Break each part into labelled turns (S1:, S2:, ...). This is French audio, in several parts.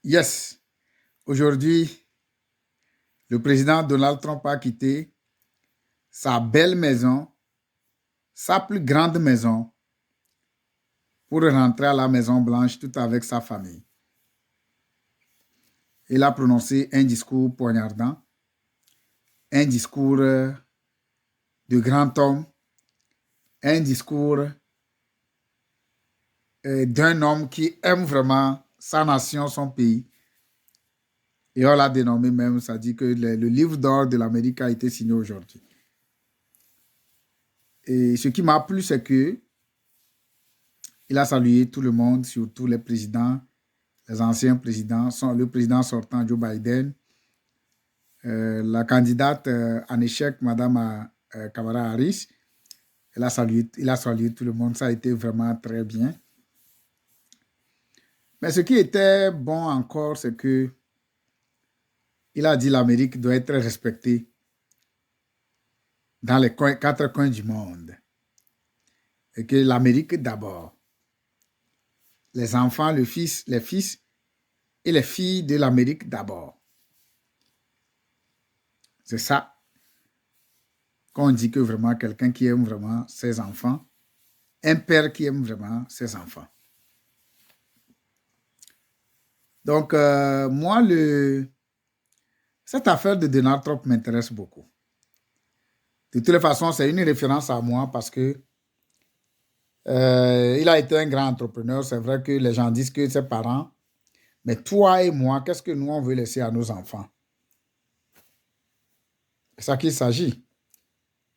S1: Yes, aujourd'hui, le président Donald Trump a quitté sa belle maison, sa plus grande maison, pour rentrer à la Maison Blanche tout avec sa famille. Il a prononcé un discours poignardant, un discours de grand homme, un discours d'un homme qui aime vraiment sa nation, son pays. Et on l'a dénommé même, ça dit que le livre d'or de l'Amérique a été signé aujourd'hui. Et ce qui m'a plu, c'est que il a salué tout le monde, surtout les présidents, les anciens présidents, le président sortant Joe Biden, la candidate en échec, Mme Kamala Harris. Il a salué tout le monde, ça a été vraiment très bien. Mais ce qui était bon encore, c'est que il a dit que l'Amérique doit être respectée dans les quatre coins du monde. Et que l'Amérique d'abord. Les enfants, les fils et les filles de l'Amérique d'abord. C'est ça qu'on dit que vraiment quelqu'un qui aime vraiment ses enfants, un père qui aime vraiment ses enfants. Donc, moi, cette affaire de Donald Trump m'intéresse beaucoup. De toutes les façons, c'est une référence à moi parce que il a été un grand entrepreneur. C'est vrai que les gens disent que ses parents, mais toi et moi, qu'est-ce que nous, on veut laisser à nos enfants? C'est ça qu'il s'agit.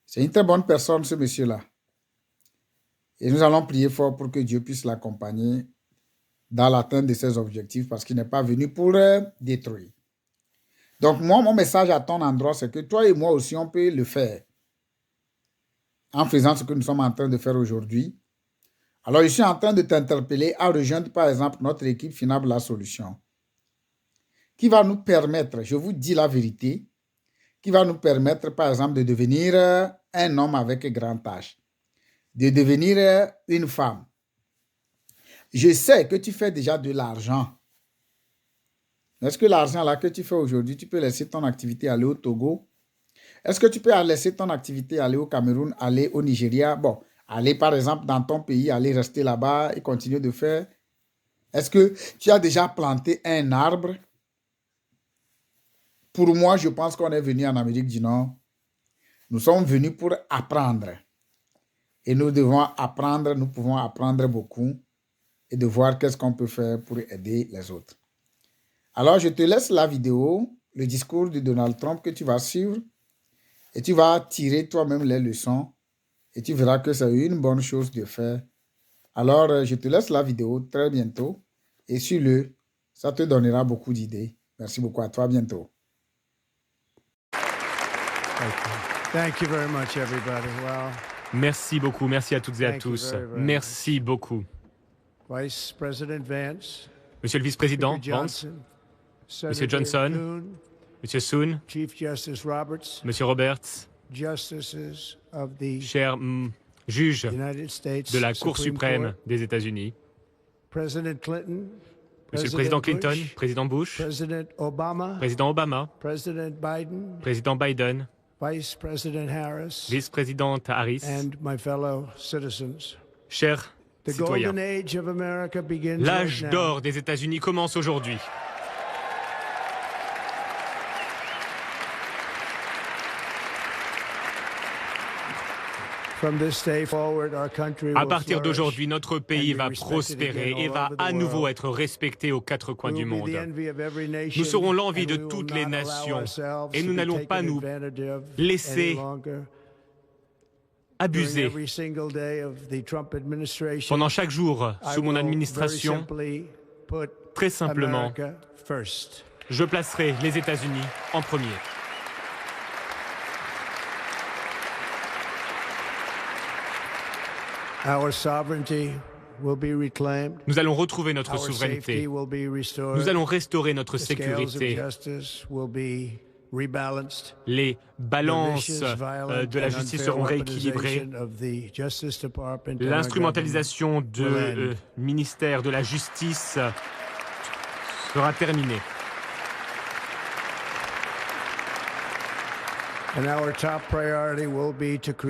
S1: C'est une très bonne personne, ce monsieur-là. Et nous allons prier fort pour que Dieu puisse l'accompagner dans l'atteinte de ses objectifs parce qu'il n'est pas venu pour détruire. Donc, moi, mon message à ton endroit, c'est que toi et moi aussi, on peut le faire en faisant ce que nous sommes en train de faire aujourd'hui. Alors, je suis en train de t'interpeller à rejoindre, par exemple, notre équipe Finable La Solution, qui va nous permettre, je vous dis la vérité, qui va nous permettre, par exemple, de devenir un homme avec grand âge, de devenir une femme. Je sais que tu fais déjà de l'argent. Est-ce que l'argent là que tu fais aujourd'hui, tu peux laisser ton activité aller au Togo? Est-ce que tu peux laisser ton activité aller au Cameroun, aller au Nigeria? Bon, aller par exemple dans ton pays, aller rester là-bas et continuer de faire. Est-ce que tu as déjà planté un arbre? Pour moi, je pense qu'on est venu en Amérique du Nord. Nous sommes venus pour apprendre. Et nous devons apprendre, nous pouvons apprendre beaucoup et de voir qu'est-ce qu'on peut faire pour aider les autres. Alors, je te laisse la vidéo, le discours de Donald Trump que tu vas suivre et tu vas tirer toi-même les leçons et tu verras que c'est une bonne chose de faire. Alors, je te laisse la vidéo très bientôt et suis-le, ça te donnera beaucoup d'idées. Merci beaucoup, à toi, à bientôt.
S2: Thank you very much, everybody. Wow.
S3: Merci beaucoup, merci à toutes et à tous. Merci beaucoup.
S2: Vice President Vance,
S3: Monsieur le vice-président Vance, Monsieur Johnson, Monsieur Soon,
S2: Chief Justice Roberts,
S3: Monsieur Roberts,
S2: Justices of the
S3: chers juges
S2: United States
S3: de la Cour
S2: Supreme
S3: suprême
S2: Court,
S3: des États-Unis,
S2: President Clinton,
S3: Monsieur le président Clinton,
S2: Bush,
S3: président Bush,
S2: President Obama,
S3: Président Biden,
S2: Vice President Harris,
S3: vice-présidente Harris,
S2: and my fellow citizens.
S3: chers
S2: The
S3: citoyens.
S2: golden age of America begins
S3: L'âge
S2: right now.
S3: d'or des États-Unis commence aujourd'hui.
S2: From this day forward, our country
S3: À
S2: will
S3: partir
S2: flourish
S3: d'aujourd'hui, notre pays
S2: and be
S3: va
S2: respected
S3: prospérer
S2: again
S3: et
S2: all
S3: va
S2: over the
S3: à nouveau
S2: world.
S3: être respecté aux quatre coins
S2: We
S3: du
S2: will be
S3: monde.
S2: the envy of every nation,
S3: Nous serons l'envie
S2: and
S3: de
S2: we will
S3: toutes les
S2: not allow
S3: nations
S2: ourselves
S3: et
S2: to
S3: nous
S2: be
S3: n'allons pas
S2: taken
S3: nous
S2: advantage of
S3: laisser
S2: any longer. During
S3: abuser.
S2: every single day of the Trump administration,
S3: Pendant chaque jour
S2: I
S3: sous mon
S2: will
S3: administration,
S2: very simply put
S3: très simplement,
S2: America first.
S3: je placerai les États-Unis en premier.
S2: Our sovereignty will be reclaimed.
S3: Nous allons retrouver notre
S2: Our
S3: souveraineté.
S2: safety will be restored.
S3: Nous allons restaurer notre
S2: The scales of
S3: sécurité.
S2: justice will be rebalanced.
S3: Les balances
S2: The vicious, violent,
S3: de la
S2: and
S3: justice
S2: unfair
S3: seront rééquilibrées.
S2: weaponization of the Justice Department and our
S3: L'instrumentalisation
S2: government will
S3: du
S2: end.
S3: ministère de la Justice sera terminée.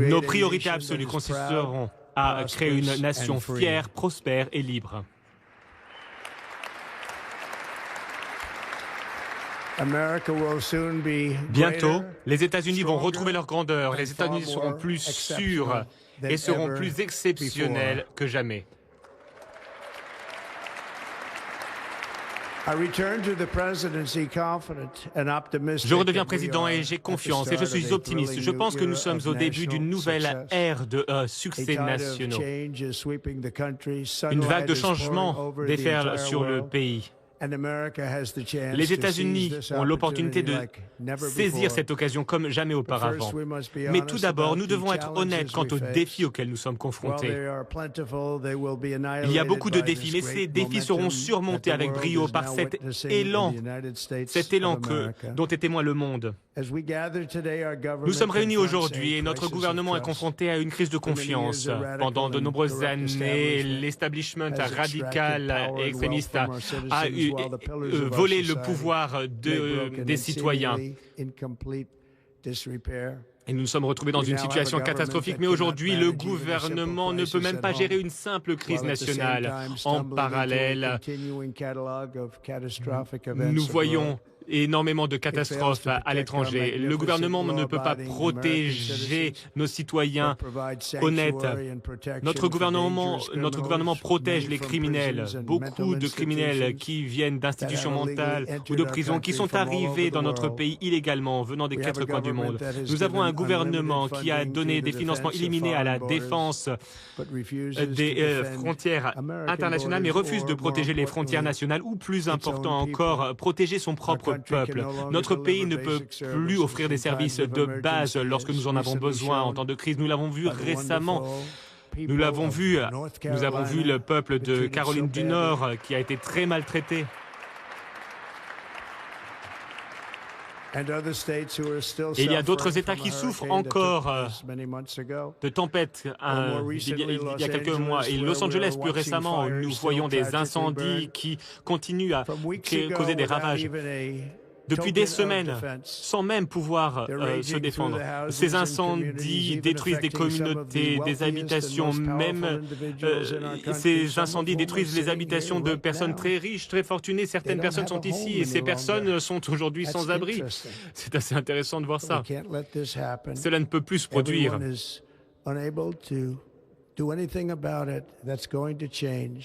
S3: Nos priorités absolues consisteront à créer une nation fière, prospère et libre. Bientôt, les États-Unis vont retrouver leur grandeur, les États-Unis seront plus sûrs et seront plus exceptionnels que jamais. Je redeviens président et j'ai confiance et je suis optimiste. Je pense que nous sommes au début d'une nouvelle ère de succès nationaux. Une vague de changement déferle sur le pays. Les États-Unis ont l'opportunité de saisir cette occasion comme jamais auparavant. Mais tout d'abord, nous devons être honnêtes quant aux défis auxquels nous sommes confrontés. Il y a beaucoup de défis, mais ces défis seront surmontés avec brio par cet élan dont est témoin le monde. Nous sommes réunis aujourd'hui et notre gouvernement est confronté à une crise de confiance. Pendant de nombreuses années, l'establishment radical et extrémiste a volé le pouvoir des citoyens. Et nous nous sommes retrouvés dans une situation catastrophique, mais aujourd'hui, le gouvernement ne peut même pas gérer une simple crise nationale. En parallèle, nous voyons énormément de catastrophes à l'étranger. Le gouvernement ne peut pas protéger nos citoyens honnêtes. Notre gouvernement protège les criminels. Beaucoup de criminels qui viennent d'institutions mentales ou de prisons, qui sont arrivés dans notre pays illégalement, venant des quatre coins du monde. Nous avons un gouvernement qui a donné des financements illimités à la défense des frontières internationales, mais refuse de protéger les frontières nationales ou, plus important encore, protéger son propre peuple. Notre pays ne peut plus offrir des services de base lorsque nous en avons besoin en temps de crise. Nous l'avons vu récemment. Nous avons vu le peuple de Caroline du Nord qui a été très maltraité. Et il y a d'autres États qui souffrent encore de tempêtes il y a quelques mois. Et Los Angeles, plus récemment, nous voyons des incendies qui continuent à causer des ravages. Depuis des semaines, sans même pouvoir se défendre. Ces incendies détruisent des communautés, des habitations, même ces incendies détruisent les habitations de personnes très riches, très fortunées. Certaines personnes sont ici et ces personnes sont aujourd'hui sans abri. C'est assez intéressant de voir ça. Cela ne peut plus se produire.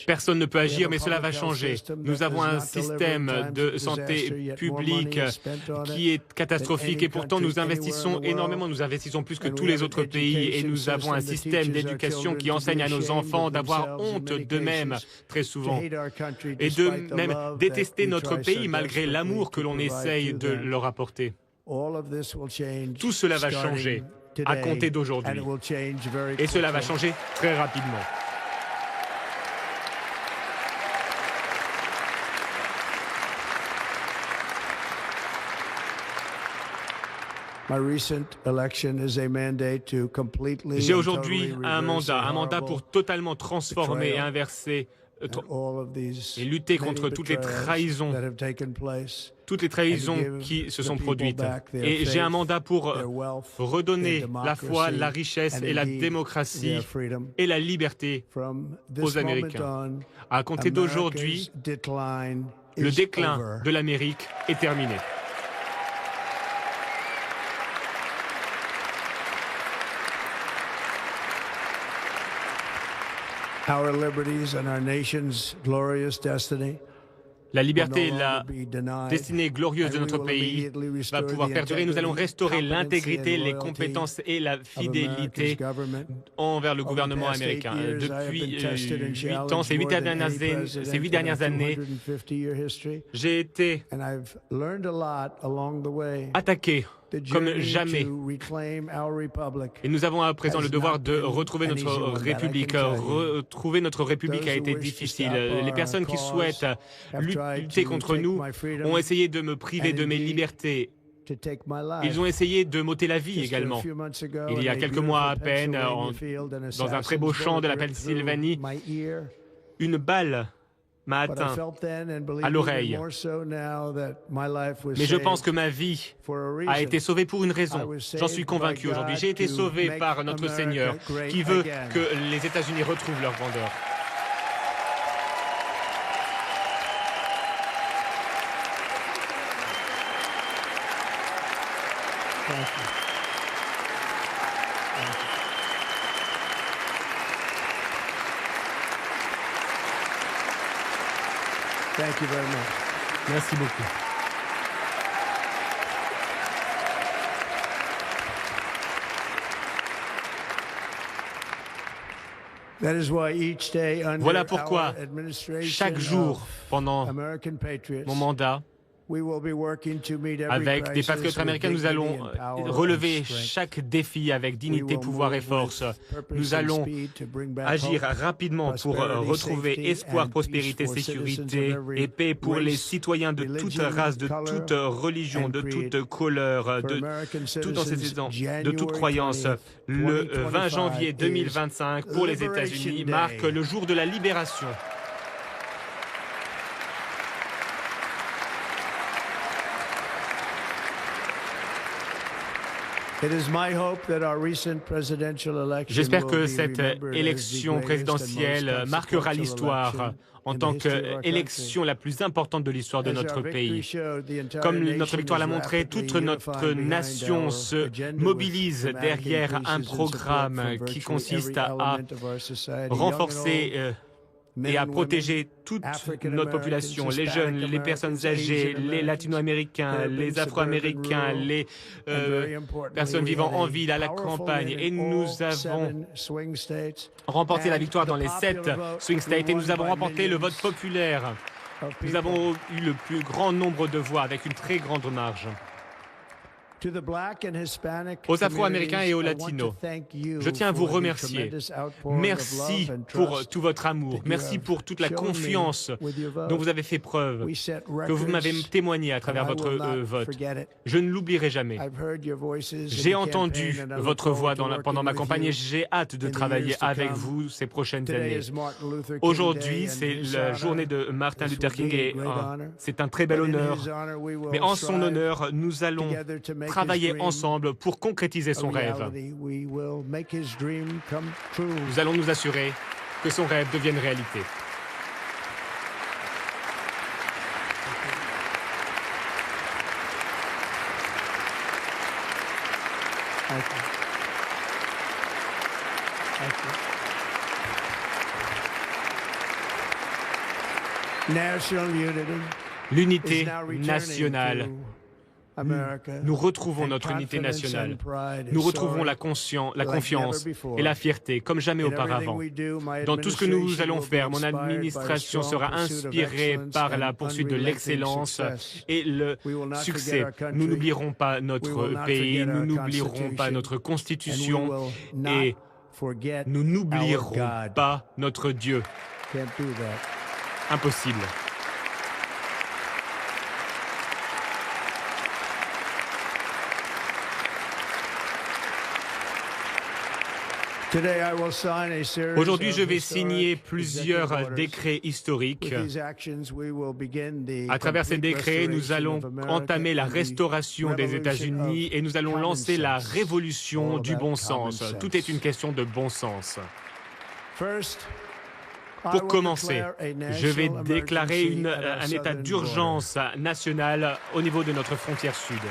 S3: Personne ne peut agir, mais cela va changer. Nous avons un système de santé publique qui est catastrophique et pourtant nous investissons énormément. Nous investissons plus que tous les autres pays et nous avons un système d'éducation qui enseigne à nos enfants d'avoir honte d'eux-mêmes très souvent et de même détester notre pays malgré l'amour que l'on essaye de leur apporter. Tout cela va changer à compter d'aujourd'hui. Et cela va changer très rapidement. J'ai aujourd'hui un mandat pour totalement transformer et inverser et lutter contre toutes les trahisons qui se sont produites. Et j'ai un mandat pour redonner la foi, la richesse et la démocratie et la liberté aux Américains. À compter d'aujourd'hui, le déclin de l'Amérique est terminé. La liberté et la destinée glorieuse de notre pays va pouvoir perdurer. Nous allons restaurer l'intégrité, les compétences et la fidélité envers le gouvernement américain. Depuis 8 ans, ces 8 dernières années, j'ai été attaqué comme jamais. Et nous avons à présent le devoir de retrouver notre République. Retrouver notre République a été difficile. Les personnes qui souhaitent lutter contre nous ont essayé de me priver de mes libertés. Ils ont essayé de m'ôter la vie également. Il y a quelques mois à peine, dans un très beau champ de la Pennsylvanie, une balle m'a atteint à l'oreille. Mais je pense que ma vie a été sauvée pour une raison. J'en suis convaincu aujourd'hui. J'ai été sauvé par notre Seigneur qui veut que les États-Unis retrouvent leur grandeur.
S2: Thank you very much.
S3: Merci beaucoup. Voilà pourquoi chaque jour pendant mon mandat, avec des patriotes américains, nous allons relever chaque défi avec dignité, pouvoir et force. Nous allons agir rapidement pour retrouver espoir, prospérité, sécurité et paix pour les citoyens de toute race, de toute religion, de toute couleur, de tout antécédent, de toute croyance. Le 20 janvier 2025 pour les États-Unis marque le jour de la libération. J'espère que cette élection présidentielle marquera l'histoire en tant qu'élection la plus importante de l'histoire de notre pays. Comme notre victoire l'a montré, toute notre nation se mobilise derrière un programme qui consiste à renforcer et à protéger toute notre population, les jeunes, les personnes âgées, les latino-américains, les afro-américains, les personnes vivant en ville, à la campagne. Et nous avons remporté la victoire dans les 7 swing states et nous avons remporté le vote populaire. Nous avons eu le plus grand nombre de voix avec une très grande marge. Aux Afro-Américains et aux Latinos, je tiens à vous remercier. Merci pour tout votre amour. Merci pour toute la confiance dont vous avez fait preuve, que vous m'avez témoigné à travers votre vote. Je ne l'oublierai jamais. J'ai entendu votre voix pendant ma campagne et j'ai hâte de travailler avec vous ces prochaines années. Aujourd'hui, c'est la journée de Martin Luther King et c'est un très bel honneur. Mais en son honneur, nous allons travailler ensemble pour concrétiser son rêve. Nous allons nous assurer que son rêve devienne réalité. L'unité nationale. Nous retrouvons notre unité nationale. Nous retrouvons la confiance et la fierté comme jamais auparavant. Dans tout ce que nous allons faire, mon administration sera inspirée par la poursuite de l'excellence et le succès. Nous n'oublierons pas notre pays, nous n'oublierons pas notre constitution et nous n'oublierons pas notre Dieu. Impossible. Aujourd'hui, je vais signer plusieurs décrets historiques. À travers ces décrets, nous allons entamer la restauration des États-Unis et nous allons lancer la révolution du bon sens. Tout est une question de bon sens. Pour commencer, je vais déclarer un état d'urgence national au niveau de notre frontière sud.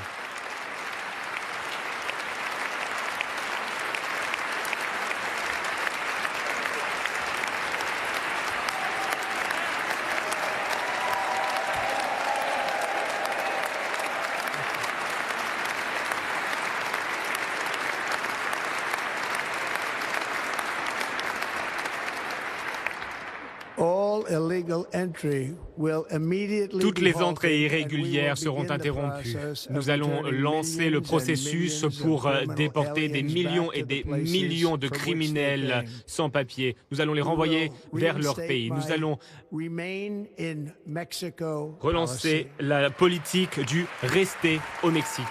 S3: Toutes les entrées irrégulières seront interrompues. Nous allons lancer le processus pour déporter des millions et des millions de criminels sans papier. Nous allons les renvoyer vers leur pays. Nous allons relancer la politique du rester au Mexique.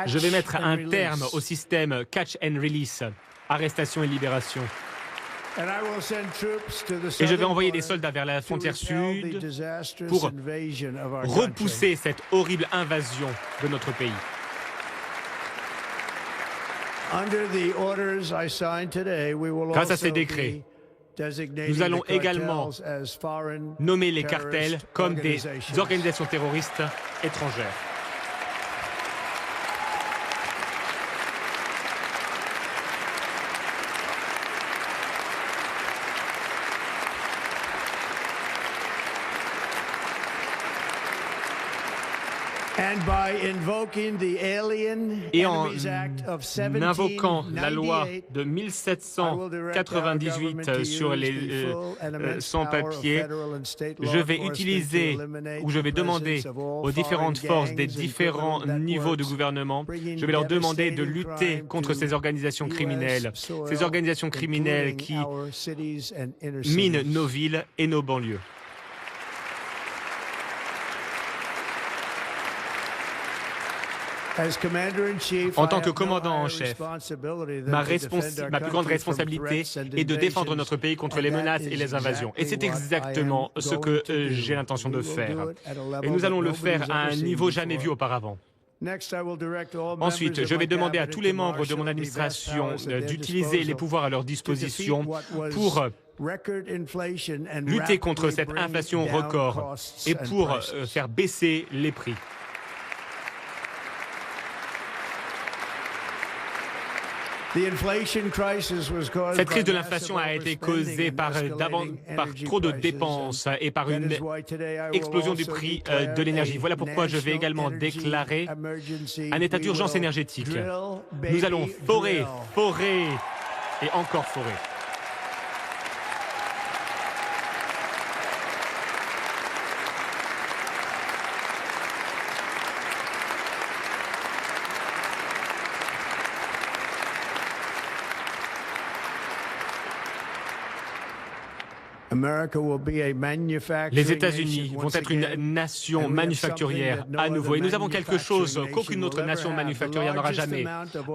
S3: Je vais mettre un terme au système catch and release, arrestation et libération. Et je vais envoyer des soldats vers la frontière sud pour repousser cette horrible invasion de notre pays. Grâce à ces décrets, nous allons également nommer les cartels comme des organisations terroristes étrangères. Et en invoquant la loi de 1798 sur les sans-papiers, je vais utiliser ou je vais demander aux différentes forces des différents niveaux de gouvernement, je vais leur demander de lutter contre ces organisations criminelles qui minent nos villes et nos banlieues. En tant que commandant en chef, ma plus grande responsabilité est de défendre notre pays contre les menaces et les invasions. Et c'est exactement ce que j'ai l'intention de faire. Et nous allons le faire à un niveau jamais vu auparavant. Ensuite, je vais demander à tous les membres de mon administration d'utiliser les pouvoirs à leur disposition pour lutter contre cette inflation record et pour faire baisser les prix. Cette crise de l'inflation a été causée par trop de dépenses et par une explosion du prix de l'énergie. Voilà pourquoi je vais également déclarer un état d'urgence énergétique. Nous allons forer et encore forer. Les États-Unis vont être une nation manufacturière à nouveau. Et nous avons quelque chose qu'aucune autre nation manufacturière n'aura jamais,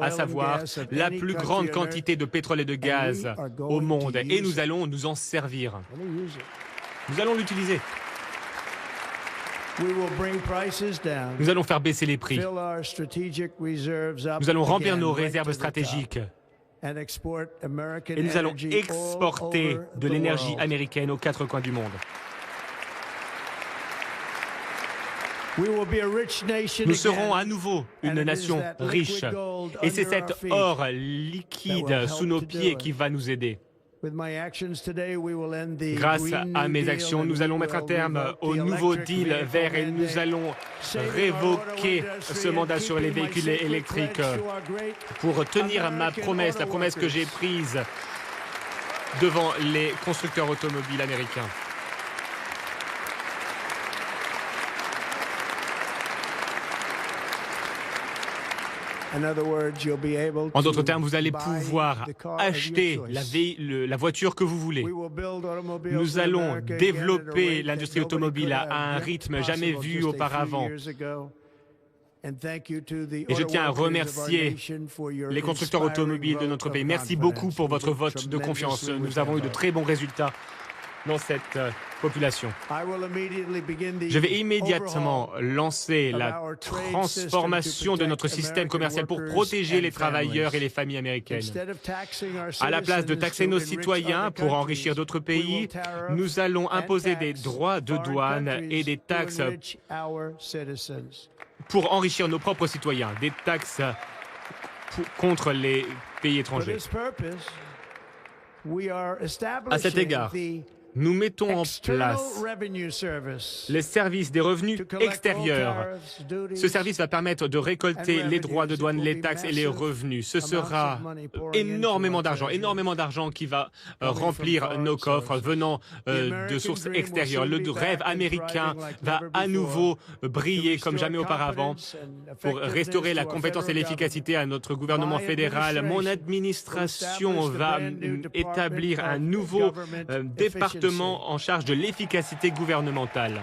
S3: à savoir la plus grande quantité de pétrole et de gaz au monde. Et nous allons nous en servir. Nous allons l'utiliser. Nous allons faire baisser les prix. Nous allons remplir nos réserves stratégiques. Et nous allons exporter de l'énergie américaine aux quatre coins du monde. Nous serons à nouveau une nation riche. Et c'est cet or liquide sous nos pieds qui va nous aider. Grâce à mes actions, nous allons mettre un terme au nouveau deal vert et nous allons révoquer ce mandat sur les véhicules électriques pour tenir ma promesse, la promesse que j'ai prise devant les constructeurs automobiles américains. En d'autres termes, vous allez pouvoir acheter la voiture que vous voulez. Nous allons développer l'industrie automobile à un rythme jamais vu auparavant. Et je tiens à remercier les constructeurs automobiles de notre pays. Merci beaucoup pour votre vote de confiance. Nous avons eu de très bons résultats dans cette population. Je vais immédiatement lancer la transformation de notre système commercial pour protéger les travailleurs et les familles américaines. À la place de taxer nos citoyens pour enrichir d'autres pays, nous allons imposer des droits de douane et des taxes pour enrichir nos propres citoyens, des taxes contre les pays étrangers. À cet égard, nous mettons en place les services des revenus extérieurs. Ce service va permettre de récolter les droits de douane, les taxes et les revenus. Ce sera énormément d'argent qui va remplir nos coffres venant de sources extérieures. Le rêve américain va à nouveau briller comme jamais auparavant pour restaurer la compétence et l'efficacité à notre gouvernement fédéral. Mon administration va établir un nouveau département en charge de l'efficacité gouvernementale.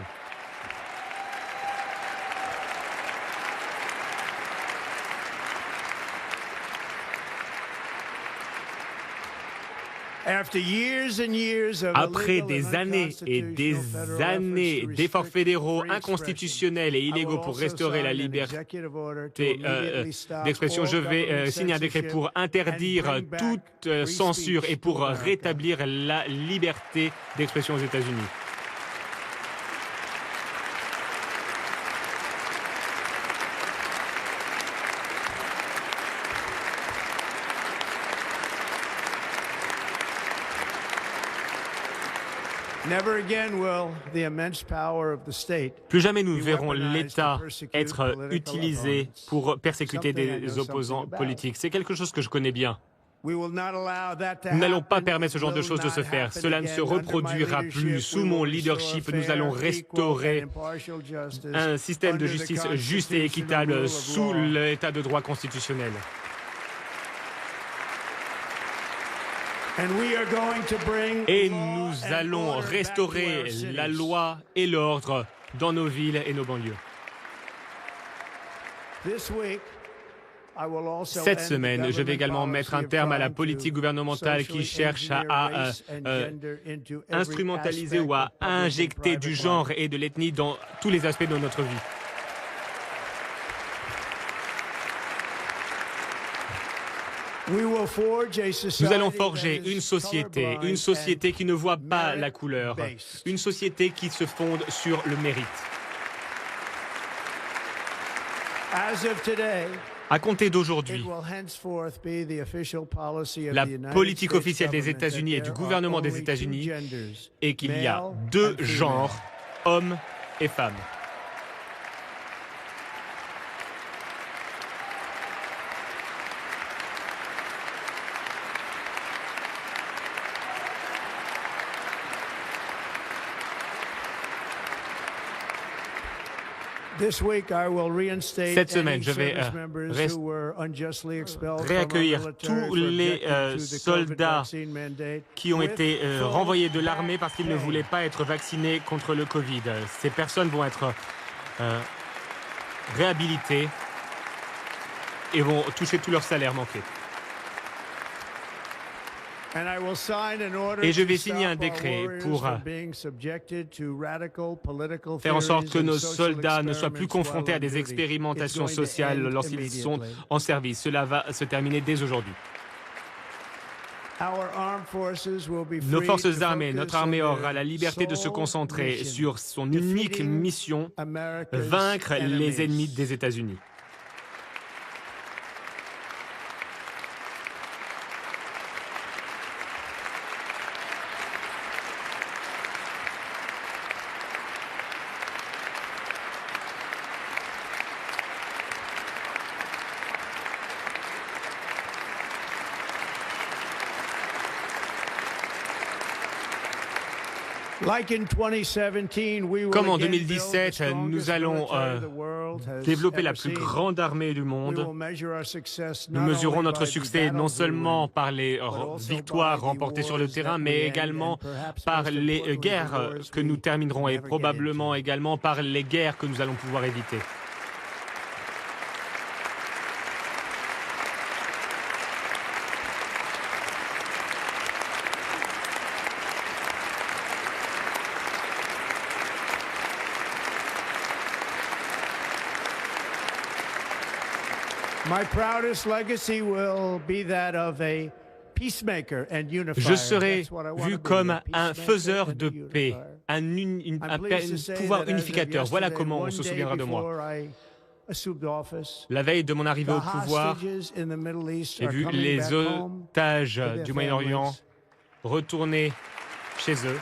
S3: Après des années et des années d'efforts fédéraux inconstitutionnels et illégaux pour restaurer la liberté d'expression, je vais signer un décret pour interdire toute censure et pour rétablir la liberté d'expression aux États-Unis. Plus jamais nous ne verrons l'État être utilisé pour persécuter des opposants politiques. C'est quelque chose que je connais bien. Nous n'allons pas permettre ce genre de choses de se faire. Cela ne se reproduira plus. Sous mon leadership, nous allons restaurer un système de justice juste et équitable sous l'état de droit constitutionnel. Et nous allons restaurer la loi et l'ordre dans nos villes et nos banlieues. Cette semaine, je vais également mettre un terme à la politique gouvernementale qui cherche à instrumentaliser ou à injecter du genre et de l'ethnie dans tous les aspects de notre vie. Nous allons forger une société qui ne voit pas la couleur, une société qui se fonde sur le mérite. À compter d'aujourd'hui, la politique officielle des États-Unis et du gouvernement des États-Unis est qu'il y a deux genres, hommes et femmes. Cette semaine, je vais réaccueillir tous les soldats qui ont été renvoyés de l'armée parce qu'ils ne voulaient pas être vaccinés contre le Covid. Ces personnes vont être réhabilitées et vont toucher tout leur salaire manqué. Et je vais signer un décret pour faire en sorte que nos soldats ne soient plus confrontés à des expérimentations sociales lorsqu'ils sont en service. Cela va se terminer dès aujourd'hui. Nos forces armées, notre armée aura la liberté de se concentrer sur son unique mission, vaincre les ennemis des États-Unis. Comme en 2017, nous allons développer la plus grande armée du monde. Nous mesurons notre succès non seulement par les victoires remportées sur le terrain, mais également par les guerres que nous terminerons et probablement également par les guerres que nous allons pouvoir éviter. Je serai vu comme un faiseur de paix, un pouvoir unificateur. Voilà comment on se souviendra de moi. La veille de mon arrivée au pouvoir, j'ai vu les otages du Moyen-Orient retourner chez eux.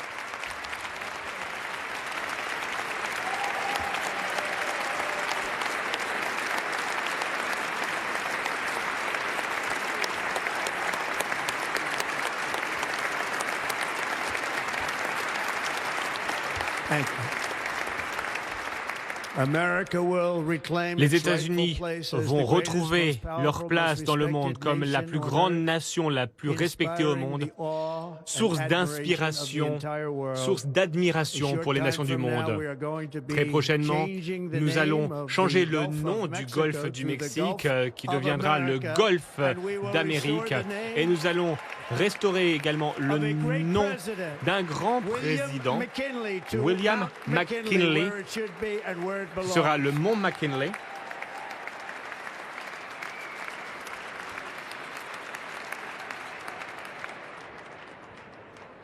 S3: Les États-Unis vont retrouver leur place dans le monde comme la plus grande nation, la plus respectée au monde, source d'inspiration, source d'admiration pour les nations du monde. Très prochainement, nous allons changer le nom du Golfe du Mexique, qui deviendra le Golfe d'Amérique, et nous allons restaurer également le nom d'un grand président. William McKinley sera le mont McKinley.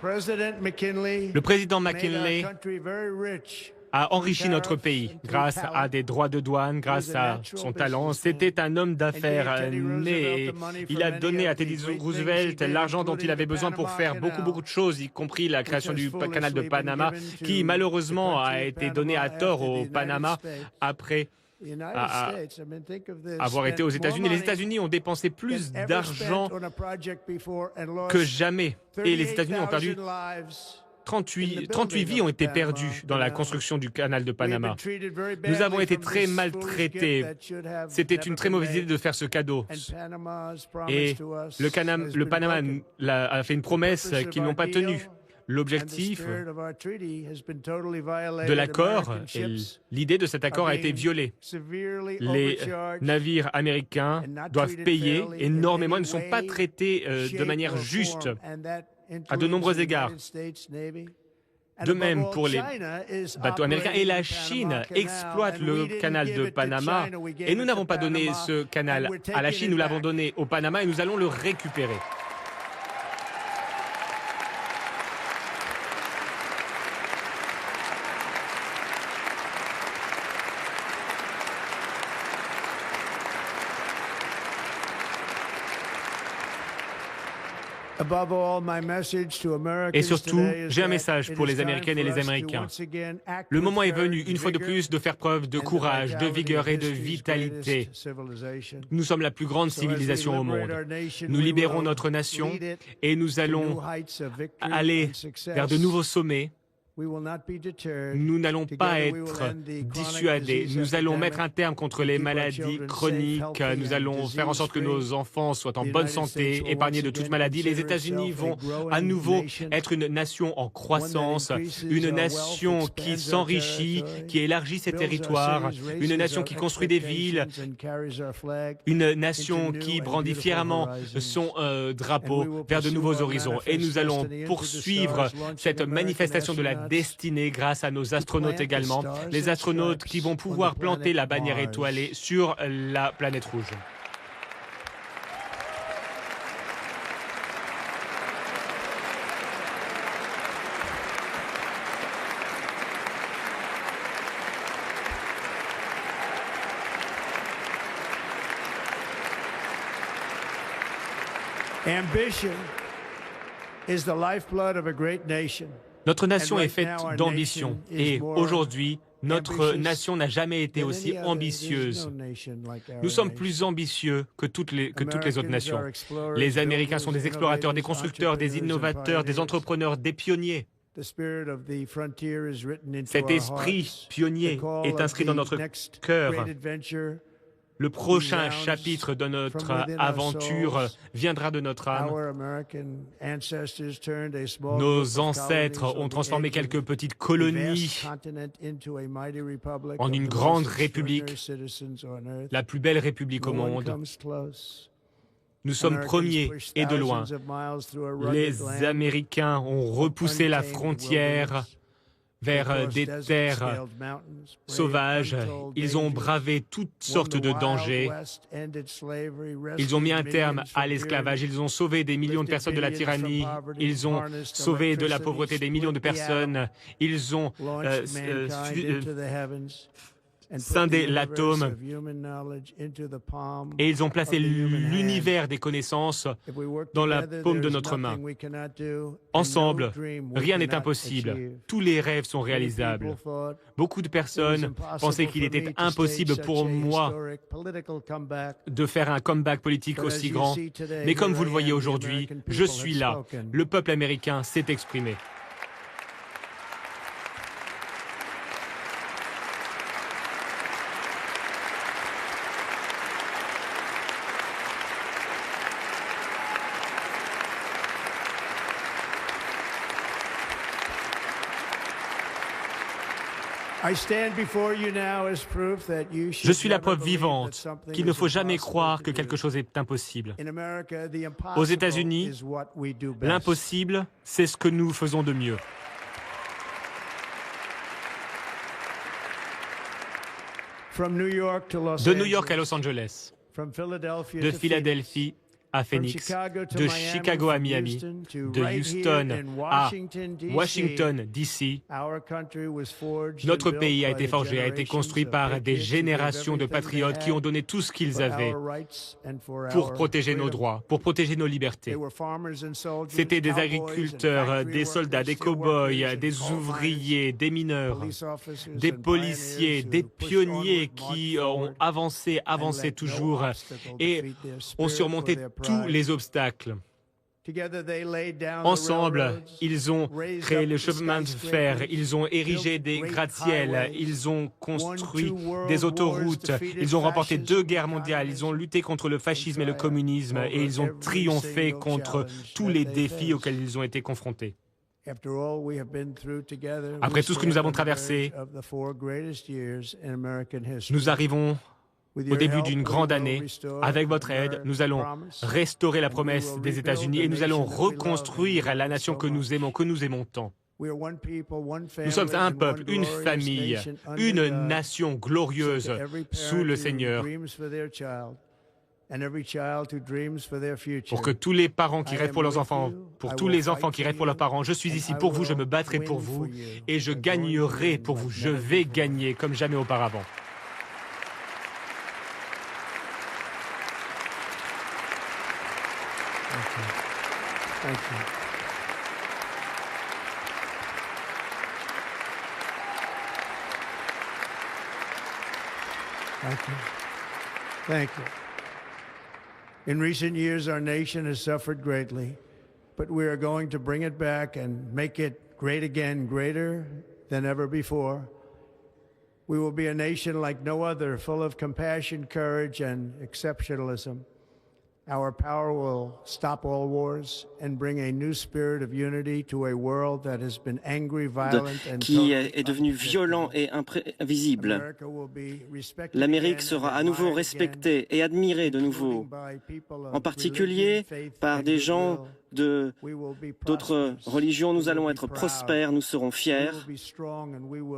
S3: Le président McKinley a enrichi notre pays grâce à des droits de douane, grâce à son talent. C'était un homme d'affaires né. Il a donné à Teddy Roosevelt l'argent dont il avait besoin pour faire beaucoup de choses, y compris la création du canal de Panama, qui malheureusement a été donné à tort au Panama après avoir été aux États-Unis. Les États-Unis ont dépensé plus d'argent que jamais. Et les États-Unis ont perdu 38 vies ont été perdues dans la construction du canal de Panama. Nous avons été très maltraités. C'était une très mauvaise idée de faire ce cadeau. Et le Panama a fait une promesse qu'ils n'ont pas tenue. L'objectif de l'accord, et l'idée de cet accord a été violée. Les navires américains doivent payer énormément, ils ne sont pas traités de manière juste à de nombreux égards. De même pour les bateaux américains. Et la Chine exploite le canal de Panama. Et nous n'avons pas donné ce canal à la Chine, nous l'avons donné au Panama et nous allons le récupérer. Et surtout, j'ai un message pour les Américaines et les Américains. Le moment est venu, une fois de plus, de faire preuve de courage, de vigueur et de vitalité. Nous sommes la plus grande civilisation au monde. Nous libérons notre nation et nous allons aller vers de nouveaux sommets. Nous n'allons pas être dissuadés. Nous allons mettre un terme contre les maladies chroniques. Nous allons faire en sorte que nos enfants soient en bonne santé, épargnés de toute maladie. Les États-Unis vont à nouveau être une nation en croissance, une nation qui s'enrichit, qui élargit ses territoires, une nation qui construit des villes, une nation qui brandit fièrement son drapeau vers de nouveaux horizons. Et nous allons poursuivre cette manifestation de la destinée grâce à nos astronautes également, les astronautes qui vont pouvoir planter la bannière étoilée sur la planète rouge.
S2: Ambition is the lifeblood of a great nation.
S3: Notre nation est faite d'ambition et aujourd'hui, notre nation n'a jamais été aussi ambitieuse. Nous sommes plus ambitieux que toutes les autres nations. Les Américains sont des explorateurs, des constructeurs, des innovateurs, des entrepreneurs, des pionniers. Cet esprit pionnier est inscrit dans notre cœur. Le prochain chapitre de notre aventure viendra de notre âme. Nos ancêtres ont transformé quelques petites colonies en une grande république, la plus belle république au monde. Nous sommes premiers et de loin. Les Américains ont repoussé la frontière vers des terres sauvages. Ils ont bravé toutes sortes de dangers. Ils ont mis un terme à l'esclavage. Ils ont sauvé des millions de personnes de la tyrannie. Ils ont sauvé de la pauvreté des millions de personnes. Ils ont scindé l'atome et ils ont placé l'univers des connaissances dans la paume de notre main. Ensemble, rien n'est impossible. Tous les rêves sont réalisables. Beaucoup de personnes pensaient qu'il était impossible pour moi de faire un comeback politique aussi grand. Mais comme vous le voyez aujourd'hui, je suis là. Le peuple américain s'est exprimé. Je suis la preuve vivante qu'il ne faut jamais croire que quelque chose est impossible. Aux États-Unis, l'impossible, c'est ce que nous faisons de mieux. De New York à Los Angeles, de Philadelphie à Phoenix, de Chicago à Miami, de Houston à Washington, D.C. Notre pays a été forgé, a été construit par des générations de patriotes qui ont donné tout ce qu'ils avaient pour protéger nos droits, pour protéger nos libertés. C'étaient des agriculteurs, des soldats, des cow-boys, des ouvriers, des mineurs, des policiers, des pionniers qui ont avancé toujours et ont surmonté tous les obstacles. Ensemble, ils ont créé le chemin de fer, ils ont érigé des gratte-ciels, ils ont construit des autoroutes, ils ont remporté 2 guerres mondiales, ils ont lutté contre le fascisme et le communisme et ils ont triomphé contre tous les défis auxquels ils ont été confrontés. Après tout ce que nous avons traversé, nous arrivons au début d'une grande année. Avec votre aide, nous allons restaurer la promesse des États-Unis et nous allons reconstruire la nation que nous aimons tant. Nous sommes un peuple, une famille, une nation glorieuse sous le Seigneur. Pour que tous les parents qui rêvent pour leurs enfants, pour tous les enfants qui rêvent pour leurs parents, je suis ici pour vous, je me battrai pour vous et je gagnerai pour vous. Je vais gagner comme jamais auparavant.
S2: Thank you. Thank you. Thank you. In recent years, our nation has suffered greatly, but we are going to bring it back and make it great again, greater than ever before. We will be a nation like no other, full of compassion, courage, and exceptionalism. Our power will stop all wars and bring a new spirit of unity to a world that has been angry, violent and
S4: qui est devenu violent et imprévisible. L'Amérique sera à nouveau respectée et admirée de nouveau, en particulier par des gens d'autres religions. Nous allons être prospères, nous serons fiers,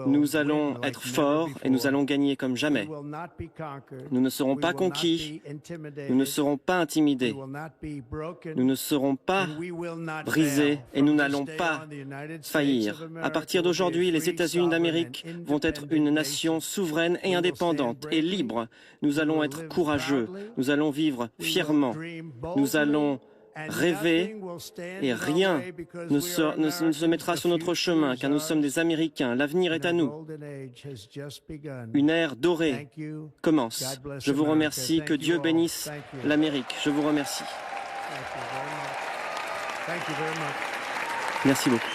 S4: nous allons être forts et nous allons gagner comme jamais. Nous ne serons pas conquis, nous ne serons pas intimidés, nous ne serons pas brisés et nous n'allons pas faillir. À partir d'aujourd'hui, les États-Unis d'Amérique vont être une nation souveraine et indépendante et libre. Nous allons être courageux, nous allons vivre fièrement, nous allons rêver et rien ne se mettra sur notre chemin car nous sommes des Américains. L'avenir est à nous. Une ère dorée commence. Je vous remercie. Que Dieu bénisse l'Amérique. Je vous remercie. Merci beaucoup.